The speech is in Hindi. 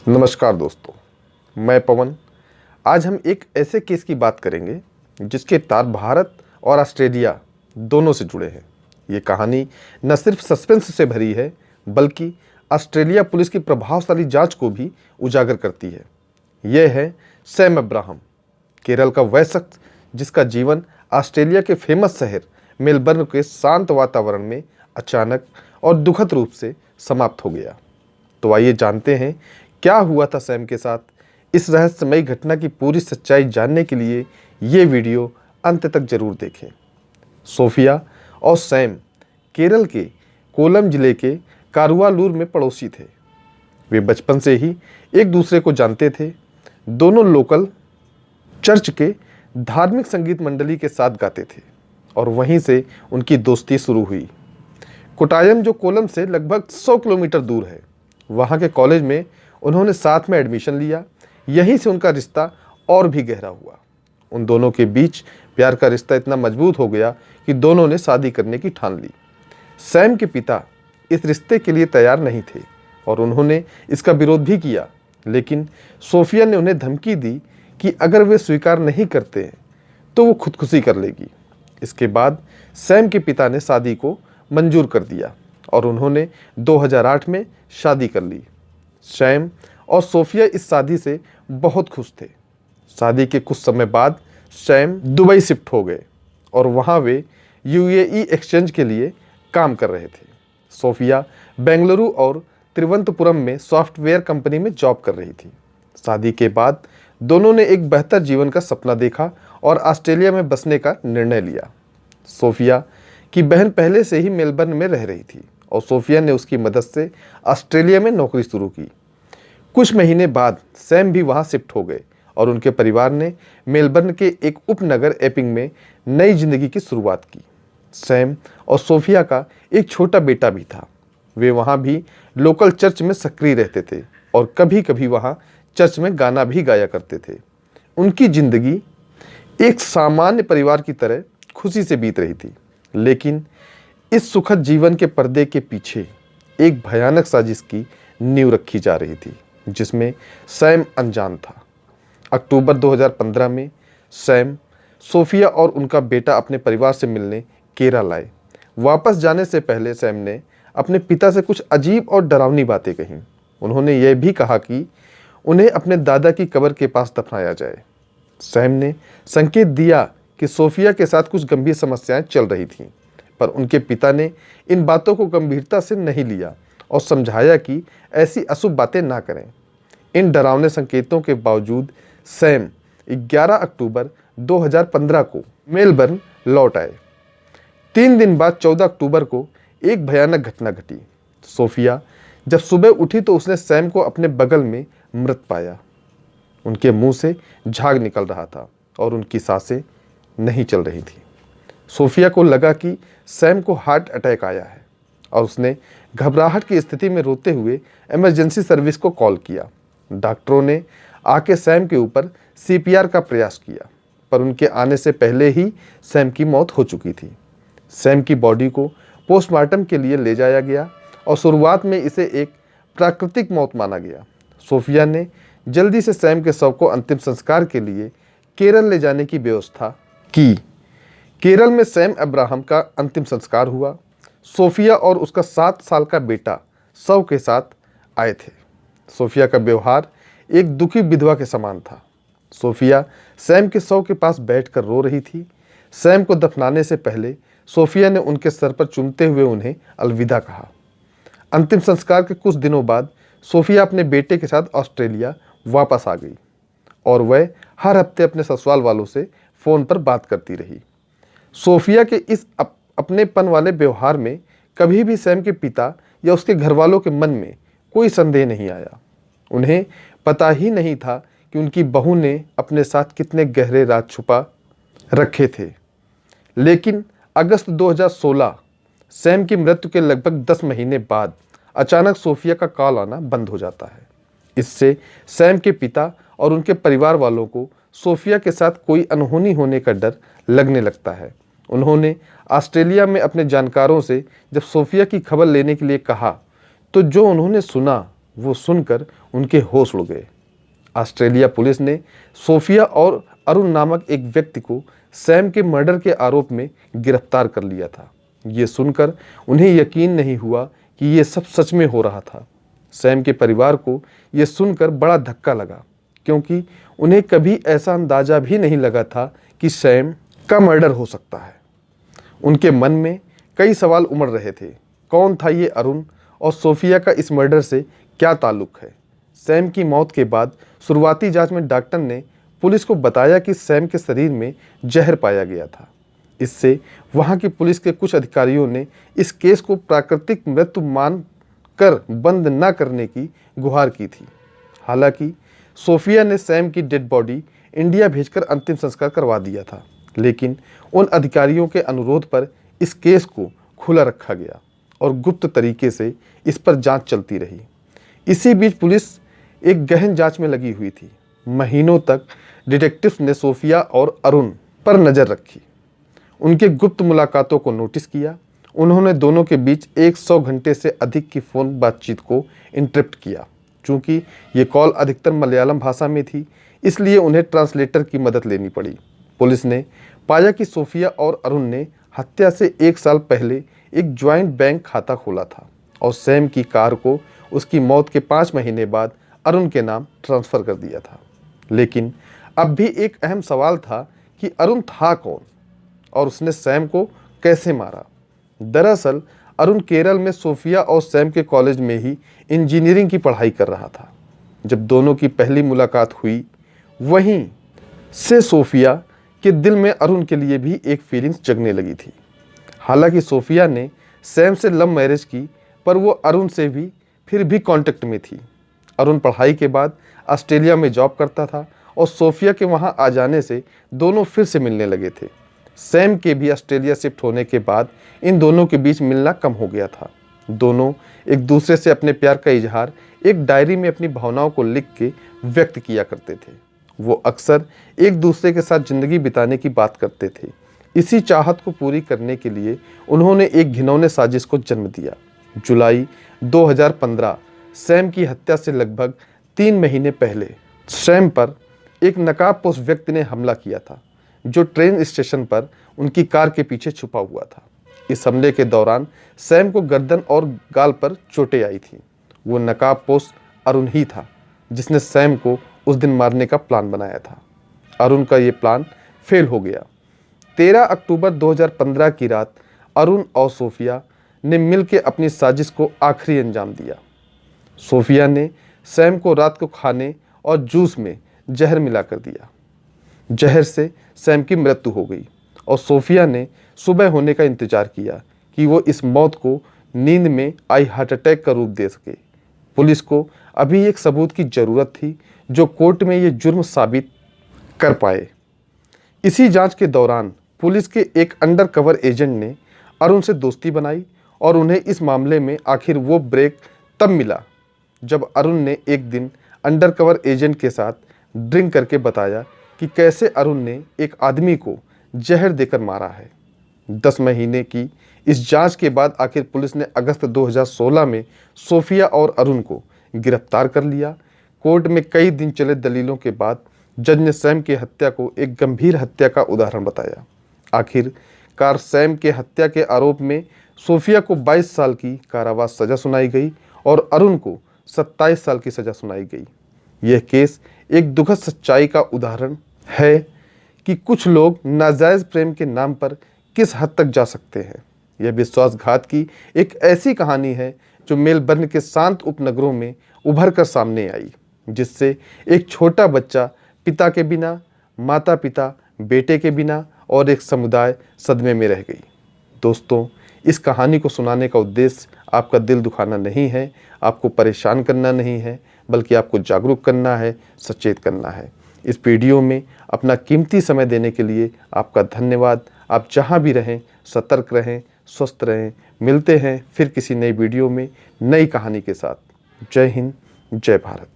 नमस्कार दोस्तों, मैं पवन। आज हम एक ऐसे केस की बात करेंगे जिसके तार भारत और ऑस्ट्रेलिया दोनों से जुड़े हैं। ये कहानी न सिर्फ सस्पेंस से भरी है बल्कि ऑस्ट्रेलिया पुलिस की प्रभावशाली जांच को भी उजागर करती है। यह है सैम अब्राहम, केरल का वह शख्स जिसका जीवन ऑस्ट्रेलिया के फेमस शहर मेलबर्न के शांत वातावरण में अचानक और दुखद रूप से समाप्त हो गया। तो आइए जानते हैं क्या हुआ था सैम के साथ। इस रहस्यमयी घटना की पूरी सच्चाई जानने के लिए ये वीडियो अंत तक जरूर देखें। सोफिया और सैम केरल के कोलम जिले के कारुवालूर में पड़ोसी थे। वे बचपन से ही एक दूसरे को जानते थे। दोनों लोकल चर्च के धार्मिक संगीत मंडली के साथ गाते थे और वहीं से उनकी दोस्ती शुरू हुई। कोटायम, जो कोलम से लगभग 100 किलोमीटर दूर है, वहाँ के कॉलेज में उन्होंने साथ में एडमिशन लिया। यहीं से उनका रिश्ता और भी गहरा हुआ। उन दोनों के बीच प्यार का रिश्ता इतना मजबूत हो गया कि दोनों ने शादी करने की ठान ली। सैम के पिता इस रिश्ते के लिए तैयार नहीं थे और उन्होंने इसका विरोध भी किया, लेकिन सोफिया ने उन्हें धमकी दी कि अगर वे स्वीकार नहीं करते तो वो खुदकुशी कर लेगी। इसके बाद सैम के पिता ने शादी को मंजूर कर दिया और उन्होंने 2008 में शादी कर ली। सैम और सोफिया इस शादी से बहुत खुश थे। शादी के कुछ समय बाद सैम दुबई शिफ्ट हो गए और वहाँ वे यूएई एक्सचेंज के लिए काम कर रहे थे। सोफिया बेंगलुरु और तिरुवनंतपुरम में सॉफ्टवेयर कंपनी में जॉब कर रही थी। शादी के बाद दोनों ने एक बेहतर जीवन का सपना देखा और ऑस्ट्रेलिया में बसने का निर्णय लिया। सोफिया की बहन पहले से ही मेलबर्न में रह रही थी और सोफिया ने उसकी मदद से ऑस्ट्रेलिया में नौकरी शुरू की। कुछ महीने बाद सैम भी वहां शिफ्ट हो गए और उनके परिवार ने मेलबर्न के एक उपनगर एपिंग में नई जिंदगी की शुरुआत की। सैम और सोफिया का एक छोटा बेटा भी था। वे वहां भी लोकल चर्च में सक्रिय रहते थे और कभी कभी वहां चर्च में गाना भी गाया करते थे। उनकी जिंदगी एक सामान्य परिवार की तरह खुशी से बीत रही थी, लेकिन इस सुखद जीवन के पर्दे के पीछे एक भयानक साजिश की नींव रखी जा रही थी जिसमें सैम अनजान था। अक्टूबर 2015 में सैम, सोफिया और उनका बेटा अपने परिवार से मिलने केरल आए। वापस जाने से पहले सैम ने अपने पिता से कुछ अजीब और डरावनी बातें कहीं। उन्होंने यह भी कहा कि उन्हें अपने दादा की कब्र के पास दफनाया जाए। सैम ने संकेत दिया कि सोफिया के साथ कुछ गंभीर समस्याएं चल रही थीं, पर उनके पिता ने इन बातों को गंभीरता से नहीं लिया और समझाया कि ऐसी अशुभ बातें ना करें। इन डरावने संकेतों के बावजूद सैम 11 अक्टूबर 2015 को मेलबर्न लौट आए। 3 दिन बाद 14 अक्टूबर को एक भयानक घटना घटी। सोफिया जब सुबह उठी तो उसने सैम को अपने बगल में मृत पाया। उनके मुंह से झाग निकल रहा था और उनकी सांसें नहीं चल रही थी। सोफिया को लगा कि सैम को हार्ट अटैक आया है और उसने घबराहट की स्थिति में रोते हुए इमरजेंसी सर्विस को कॉल किया। डॉक्टरों ने आके सैम के ऊपर सीपीआर का प्रयास किया, पर उनके आने से पहले ही सैम की मौत हो चुकी थी। सैम की बॉडी को पोस्टमार्टम के लिए ले जाया गया और शुरुआत में इसे एक प्राकृतिक मौत माना गया। सोफिया ने जल्दी से सैम के शव को अंतिम संस्कार के लिए केरल ले जाने की व्यवस्था की। केरल में सैम अब्राहम का अंतिम संस्कार हुआ। सोफिया और उसका 7 साल का बेटा शव के साथ आए थे। सोफिया का व्यवहार एक दुखी विधवा के समान था। सोफिया सैम के शव के पास बैठकर रो रही थी। सैम को दफनाने से पहले सोफिया ने उनके सर पर चूमते हुए उन्हें अलविदा कहा। अंतिम संस्कार के कुछ दिनों बाद सोफिया अपने बेटे के साथ ऑस्ट्रेलिया वापस आ गई और वह हर हफ्ते अपने ससुराल वालों से फ़ोन पर बात करती रही। सोफिया के इस अपनेपन वाले व्यवहार में कभी भी सैम के पिता या उसके घर वालों के मन में कोई संदेह नहीं आया। उन्हें पता ही नहीं था कि उनकी बहू ने अपने साथ कितने गहरे राज छुपा रखे थे। लेकिन अगस्त 2016 सैम की मृत्यु के लगभग 10 महीने बाद अचानक सोफिया का कॉल आना बंद हो जाता है। इससे सैम के पिता और उनके परिवार वालों को सोफिया के साथ कोई अनहोनी होने का डर लगने लगता है। उन्होंने ऑस्ट्रेलिया में अपने जानकारों से जब सोफिया की खबर लेने के लिए कहा तो जो उन्होंने सुना वो सुनकर उनके होश उड़ गए। ऑस्ट्रेलिया पुलिस ने सोफिया और अरुण नामक एक व्यक्ति को सैम के मर्डर के आरोप में गिरफ्तार कर लिया था। ये सुनकर उन्हें यकीन नहीं हुआ कि ये सब सच में हो रहा था। सैम के परिवार को ये सुनकर बड़ा धक्का लगा, क्योंकि उन्हें कभी ऐसा अंदाजा भी नहीं लगा था कि सैम का मर्डर हो सकता है। उनके मन में कई सवाल उमड़ रहे थे। कौन था ये अरुण और सोफिया का इस मर्डर से क्या ताल्लुक है? सैम की मौत के बाद शुरुआती जांच में डॉक्टर ने पुलिस को बताया कि सैम के शरीर में जहर पाया गया था। इससे वहां की पुलिस के कुछ अधिकारियों ने इस केस को प्राकृतिक मृत्यु मान कर बंद न करने की गुहार की थी। हालांकि सोफिया ने सैम की डेड बॉडी इंडिया भेजकर अंतिम संस्कार करवा दिया था, लेकिन उन अधिकारियों के अनुरोध पर इस केस को खुला रखा गया और गुप्त तरीके से इस पर जांच चलती रही। इसी बीच पुलिस एक गहन जांच में लगी हुई थी। महीनों तक डिटेक्टिव्स ने सोफिया और अरुण पर नज़र रखी, उनके गुप्त मुलाकातों को नोटिस किया। उन्होंने दोनों के बीच 100 घंटे से अधिक की फ़ोन बातचीत को इंटरप्ट किया। चूँकि ये कॉल अधिकतर मलयालम भाषा में थी, इसलिए उन्हें ट्रांसलेटर की मदद लेनी पड़ी। पुलिस ने पाया कि सोफिया और अरुण ने हत्या से 1 साल पहले एक ज्वाइंट बैंक खाता खोला था और सैम की कार को उसकी मौत के 5 महीने बाद अरुण के नाम ट्रांसफ़र कर दिया था। लेकिन अब भी एक अहम सवाल था कि अरुण था कौन और उसने सैम को कैसे मारा। दरअसल अरुण केरल में सोफिया और सैम के कॉलेज में ही इंजीनियरिंग की पढ़ाई कर रहा था। जब दोनों की पहली मुलाकात हुई, वहीं से सोफिया के दिल में अरुण के लिए भी एक फीलिंग्स जगने लगी थी। हालांकि सोफिया ने सैम से लव मैरिज की, पर वो अरुण से भी फिर भी कांटेक्ट में थी। अरुण पढ़ाई के बाद ऑस्ट्रेलिया में जॉब करता था और सोफिया के वहां आ जाने से दोनों फिर से मिलने लगे थे। सैम के भी ऑस्ट्रेलिया शिफ्ट होने के बाद इन दोनों के बीच मिलना कम हो गया था। दोनों एक दूसरे से अपने प्यार का इजहार एक डायरी में अपनी भावनाओं को लिख के व्यक्त किया करते थे। वो अक्सर एक दूसरे के साथ ज़िंदगी बिताने की बात करते थे। इसी चाहत को पूरी करने के लिए उन्होंने एक घिनौने साजिश को जन्म दिया। जुलाई 2015 सैम की हत्या से लगभग 3 महीने पहले सैम पर एक नकाबपोश व्यक्ति ने हमला किया था, जो ट्रेन स्टेशन पर उनकी कार के पीछे छुपा हुआ था। इस हमले के दौरान सैम को गर्दन और गाल पर चोटें आई थीं। वो नकाबपोश अरुण ही था जिसने सैम को उस दिन मारने का प्लान बनाया था। अरुण का ये प्लान फेल हो गया। 13 अक्टूबर 2015 की रात अरुण और सोफिया ने मिलकर अपनी साजिश को आखिरी अंजाम दिया। सोफिया ने सैम को रात को खाने और जूस में जहर मिलाकर दिया। जहर से सैम की मृत्यु हो गई और सोफिया ने सुबह होने का इंतजार किया कि वो इस मौत को नींद में आई हार्ट अटैक का रूप दे सके। पुलिस को अभी एक सबूत की ज़रूरत थी जो कोर्ट में ये जुर्म साबित कर पाए। इसी जांच के दौरान पुलिस के एक अंडर कवर एजेंट ने अरुण से दोस्ती बनाई और उन्हें इस मामले में आखिर वो ब्रेक तब मिला जब अरुण ने एक दिन अंडर कवर एजेंट के साथ ड्रिंक करके बताया कि कैसे अरुण ने एक आदमी को जहर देकर मारा है। 10 महीने की इस जांच के बाद आखिर पुलिस ने अगस्त 2016 में सोफिया और अरुण को गिरफ्तार कर लिया। कोर्ट में कई दिन चले दलीलों के बाद जज ने सैम की हत्या को एक गंभीर हत्या का उदाहरण बताया। आखिरकार सैम के हत्या के आरोप में सोफिया को 22 साल की कारावास सजा सुनाई गई और अरुण को 27 साल की सजा सुनाई गई। यह केस एक दुखद सच्चाई का उदाहरण है कि कुछ लोग नाजायज़ प्रेम के नाम पर किस हद तक जा सकते हैं। यह विश्वासघात की एक ऐसी कहानी है जो मेलबर्न के शांत उपनगरों में उभर कर सामने आई, जिससे एक छोटा बच्चा पिता के बिना, माता पिता बेटे के बिना और एक समुदाय सदमे में रह गई। दोस्तों, इस कहानी को सुनाने का उद्देश्य आपका दिल दुखाना नहीं है, आपको परेशान करना नहीं है, बल्कि आपको जागरूक करना है, सचेत करना है। इस वीडियो में अपना कीमती समय देने के लिए आपका धन्यवाद। आप जहां भी रहें सतर्क रहें, स्वस्थ रहें। मिलते हैं फिर किसी नई वीडियो में नई कहानी के साथ। जय हिंद, जय भारत।